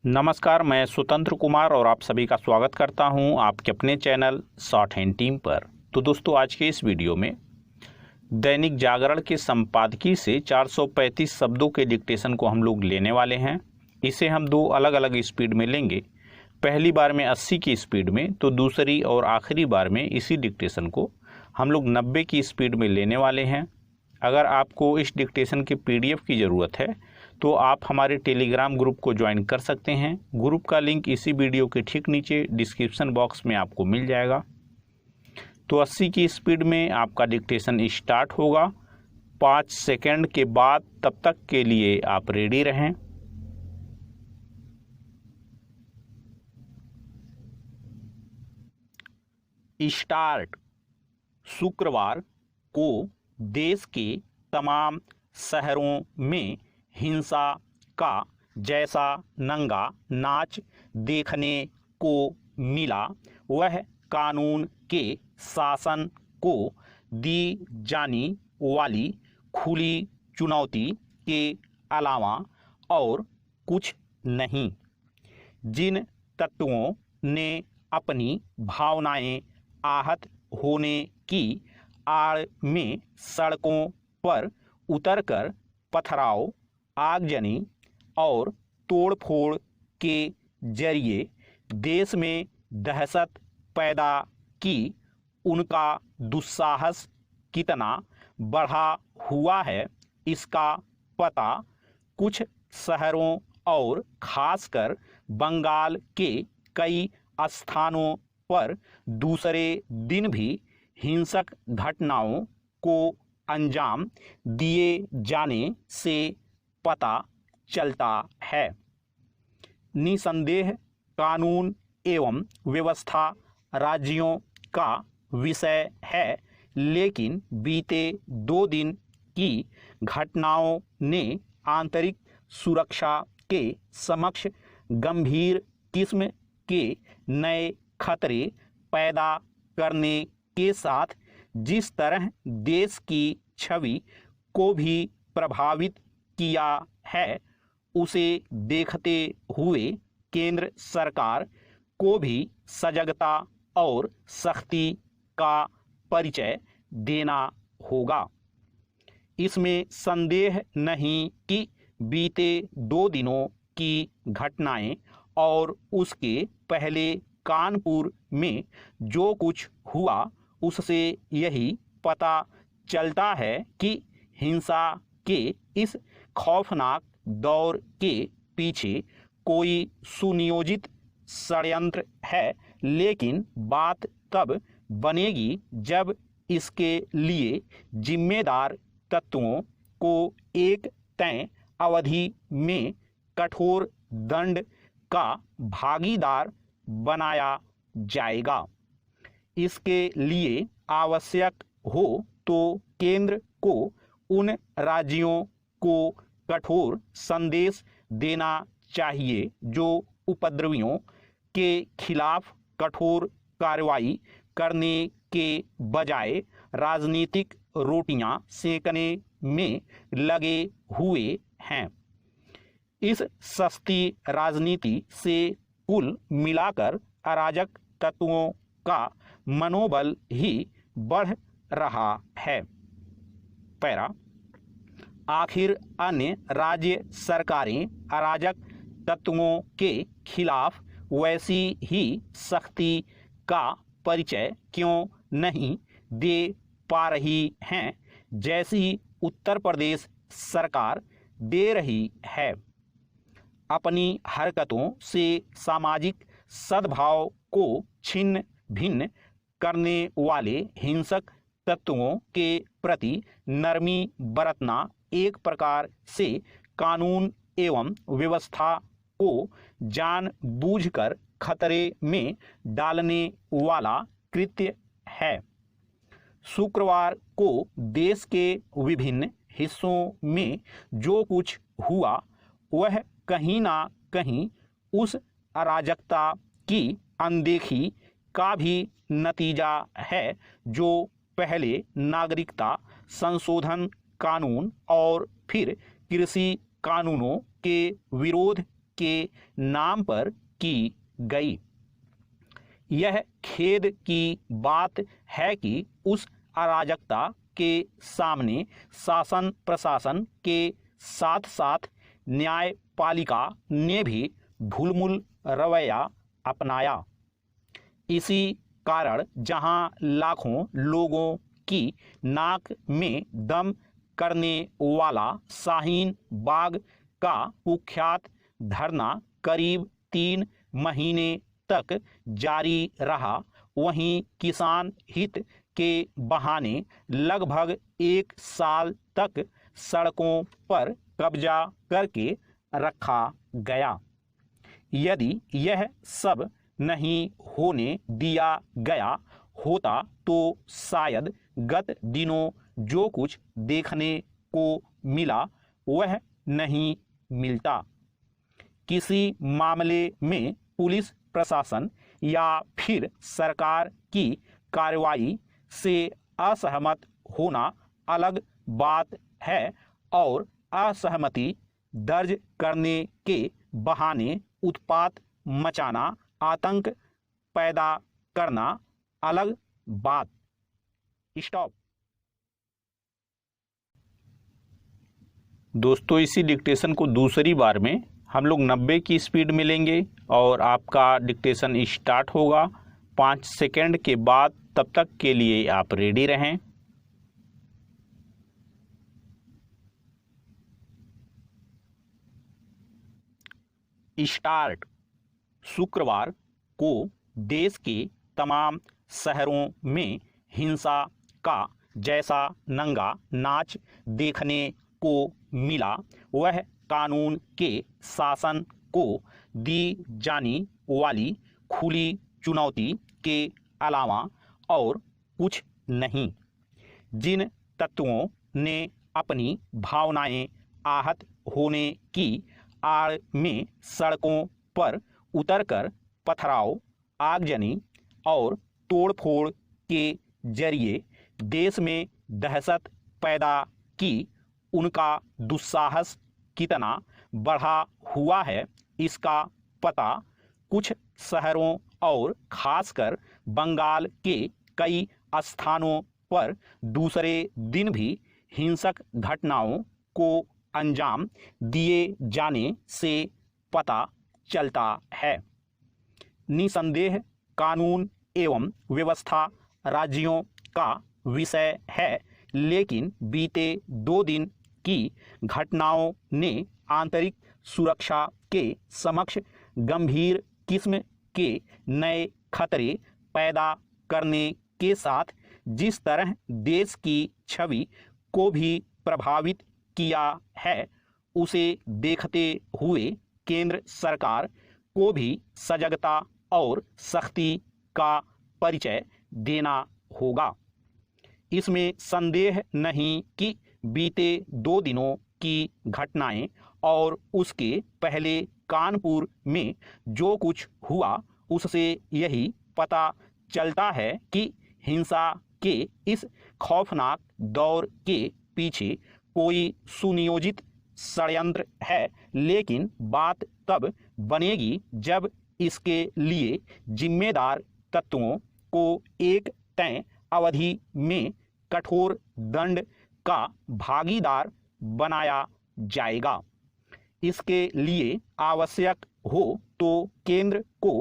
नमस्कार, मैं स्वतंत्र कुमार और आप सभी का स्वागत करता हूं आपके अपने चैनल शॉर्ट हैंड टीम पर। तो दोस्तों, आज के इस वीडियो में दैनिक जागरण के संपादकीय से 435 शब्दों के डिक्टेशन को हम लोग लेने वाले हैं। इसे हम दो अलग अलग स्पीड में लेंगे। पहली बार में 80 की स्पीड में, तो दूसरी और आखिरी बार में इसी डिक्टेशन को हम लोग 90 की स्पीड में लेने वाले हैं। अगर आपको इस डिक्टेशन के PDF की ज़रूरत है तो आप हमारे टेलीग्राम ग्रुप को ज्वाइन कर सकते हैं। ग्रुप का लिंक इसी वीडियो के ठीक नीचे डिस्क्रिप्शन बॉक्स में आपको मिल जाएगा। तो 80 की स्पीड में आपका डिक्टेशन स्टार्ट होगा। 5 सेकंड के बाद, तब तक के लिए आप रेडी रहें। स्टार्ट। शुक्रवार को देश के तमाम शहरों में हिंसा का जैसा नंगा नाच देखने को मिला, वह कानून के शासन को दी जाने वाली खुली चुनौती के अलावा और कुछ नहीं। जिन तत्वों ने अपनी भावनाएं आहत होने की आड़ में सड़कों पर उतरकर पथराव, आगजनी और तोड़फोड़ के जरिए देश में दहशत पैदा की, उनका दुस्साहस कितना बढ़ा हुआ है, इसका पता कुछ शहरों और खासकर बंगाल के कई स्थानों पर दूसरे दिन भी हिंसक घटनाओं को अंजाम दिए जाने से पता चलता है। निसंदेह कानून एवं व्यवस्था राज्यों का विषय है, लेकिन बीते 2 दिन की घटनाओं ने आंतरिक सुरक्षा के समक्ष गंभीर किस्म के नए खतरे पैदा करने के साथ जिस तरह देश की छवि को भी प्रभावित किया है, उसे देखते हुए केंद्र सरकार को भी सजगता और सख्ती का परिचय देना होगा। इसमें संदेह नहीं कि बीते 2 दिनों की घटनाएं और उसके पहले कानपुर में जो कुछ हुआ, उससे यही पता चलता है कि हिंसा के इस खौफनाक दौर के पीछे कोई सुनियोजित षड्यंत्र है। लेकिन बात तब बनेगी जब इसके लिए जिम्मेदार तत्वों को एक तय अवधि में कठोर दंड का भागीदार बनाया जाएगा। इसके लिए आवश्यक हो तो केंद्र को उन राज्यों को कठोर संदेश देना चाहिए जो उपद्रवियों के खिलाफ कठोर कार्रवाई करने के बजाय राजनीतिक रोटियां सेकने में लगे हुए हैं। इस सस्ती राजनीति से कुल मिलाकर अराजक तत्वों का मनोबल ही बढ़ रहा है। पैरा। आखिर अन्य राज्य सरकारें अराजक तत्वों के खिलाफ वैसी ही सख्ती का परिचय क्यों नहीं दे पा रही हैं, जैसी उत्तर प्रदेश सरकार दे रही है। अपनी हरकतों से सामाजिक सद्भाव को छिन्न भिन्न करने वाले हिंसक तत्वों के प्रति नरमी बरतना एक प्रकार से कानून एवं व्यवस्था को जानबूझकर खतरे में डालने वाला कृत्य है। शुक्रवार को देश के विभिन्न हिस्सों में जो कुछ हुआ, वह कहीं ना कहीं उस अराजकता की अनदेखी का भी नतीजा है जो पहले नागरिकता संशोधन कानून और फिर कृषि कानूनों के विरोध के नाम पर की गई। यह खेद की बात है कि उस अराजकता के सामने शासन प्रशासन के साथ साथ न्यायपालिका ने भी ढुलमुल रवैया अपनाया। इसी कारण जहां लाखों लोगों की नाक में दम करने वाला शाहीन बाग का कुख्यात धरना करीब 3 महीने तक जारी रहा, वहीं किसान हित के बहाने लगभग 1 साल तक सड़कों पर कब्जा करके रखा गया। यदि यह सब नहीं होने दिया गया होता तो शायद गत दिनों जो कुछ देखने को मिला वह नहीं मिलता। किसी मामले में पुलिस प्रशासन या फिर सरकार की कार्रवाई से असहमत होना अलग बात है और असहमति दर्ज करने के बहाने उत्पात मचाना, आतंक पैदा करना अलग बात। स्टॉप। दोस्तों, इसी डिक्टेशन को दूसरी बार में हम लोग 90 की स्पीड में लेंगे और आपका डिक्टेशन स्टार्ट होगा 5 सेकंड के बाद। तब तक के लिए आप रेडी रहें। स्टार्ट। शुक्रवार को देश के तमाम शहरों में हिंसा का जैसा नंगा नाच देखने को मिला वह कानून के शासन को दी जाने वाली खुली चुनौती के अलावा और कुछ नहीं। जिन तत्वों ने अपनी भावनाएं आहत होने की आड़ में सड़कों पर उतरकर पथराव, आगजनी और तोड़फोड़ के जरिए देश में दहशत पैदा की, उनका दुस्साहस कितना बढ़ा हुआ है इसका पता कुछ शहरों और खासकर बंगाल के कई स्थानों पर दूसरे दिन भी हिंसक घटनाओं को अंजाम दिए जाने से पता चलता है। निसंदेह कानून एवं व्यवस्था राज्यों का विषय है, लेकिन बीते 2 दिन की घटनाओं ने आंतरिक सुरक्षा के समक्ष गंभीर किस्म के नए खतरे पैदा करने के साथ जिस तरह देश की छवि को भी प्रभावित किया है, उसे देखते हुए केंद्र सरकार को भी सजगता और सख्ती का परिचय देना होगा। इसमें संदेह नहीं कि बीते 2 दिनों की घटनाएं और उसके पहले कानपुर में जो कुछ हुआ उससे यही पता चलता है कि हिंसा के इस खौफनाक दौर के पीछे कोई सुनियोजित षड्यंत्र है, लेकिन बात तब बनेगी जब इसके लिए जिम्मेदार तत्वों को एक तय अवधि में कठोर दंड का भागीदार बनाया जाएगा। इसके लिए आवश्यक हो तो केंद्र को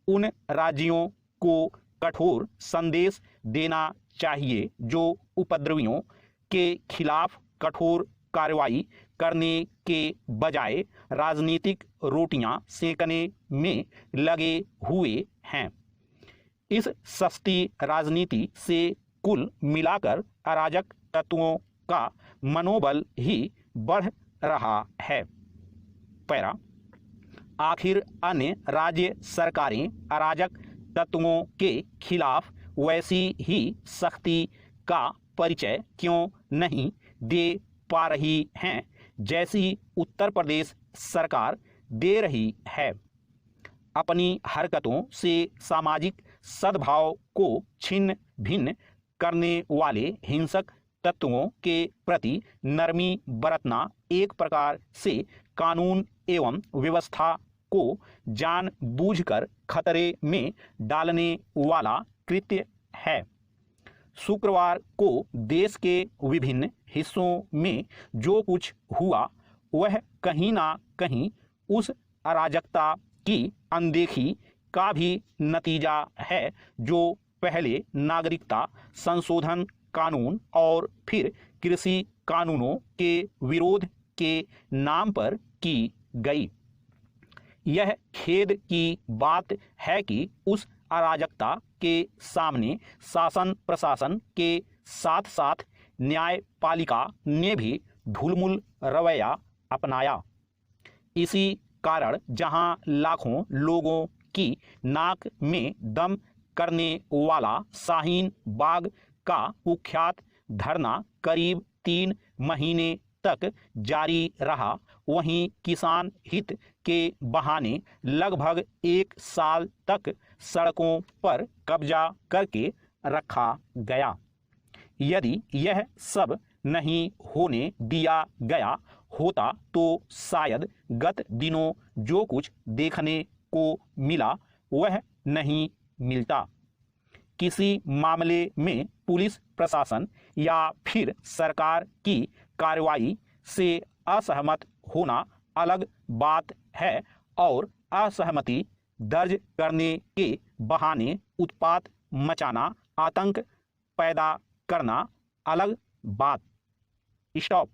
उन राज्यों को कठोर संदेश देना चाहिए जो उपद्रवियों के खिलाफ कठोर कार्रवाई करने के बजाय राजनीतिक रोटियां सेकने में लगे हुए हैं। इस सस्ती राजनीति से कुल मिलाकर अराजक तत्वों का मनोबल ही बढ़ रहा है। पैरा। आखिर अन्य राज्य सरकारें अराजक तत्वों के खिलाफ वैसी ही सख्ती का परिचय क्यों नहीं दे पा रही हैं जैसी उत्तर प्रदेश सरकार दे रही है। अपनी हरकतों से सामाजिक सद्भाव को छिन्न भिन्न करने वाले हिंसक तत्वों के प्रति नरमी बरतना एक प्रकार से कानून एवं व्यवस्था को जानबूझकर खतरे में डालने वाला कृत्य है। शुक्रवार को देश के विभिन्न हिस्सों में जो कुछ हुआ वह कहीं ना कहीं उस अराजकता की अनदेखी का भी नतीजा है जो पहले नागरिकता संशोधन कानून और फिर कृषि कानूनों के विरोध के नाम पर की गई। यह खेद की बात है कि उस अराजकता के सामने शासन प्रशासन के साथ साथ न्यायपालिका ने भी ढुलमुल रवैया अपनाया। इसी कारण जहां लाखों लोगों की नाक में दम करने वाला शाहीन बाग का कुख्यात धरना करीब 3 महीने तक जारी रहा, वहीं किसान हित के बहाने लगभग 1 साल तक सड़कों पर कब्जा करके रखा गया। यदि यह सब नहीं होने दिया गया होता तो शायद गत दिनों जो कुछ देखने को मिला वह नहीं मिलता। किसी मामले में पुलिस प्रशासन या फिर सरकार की कार्रवाई से असहमत होना अलग बात है और असहमति दर्ज करने के बहाने उत्पात मचाना, आतंक पैदा करना अलग बात। स्टॉप।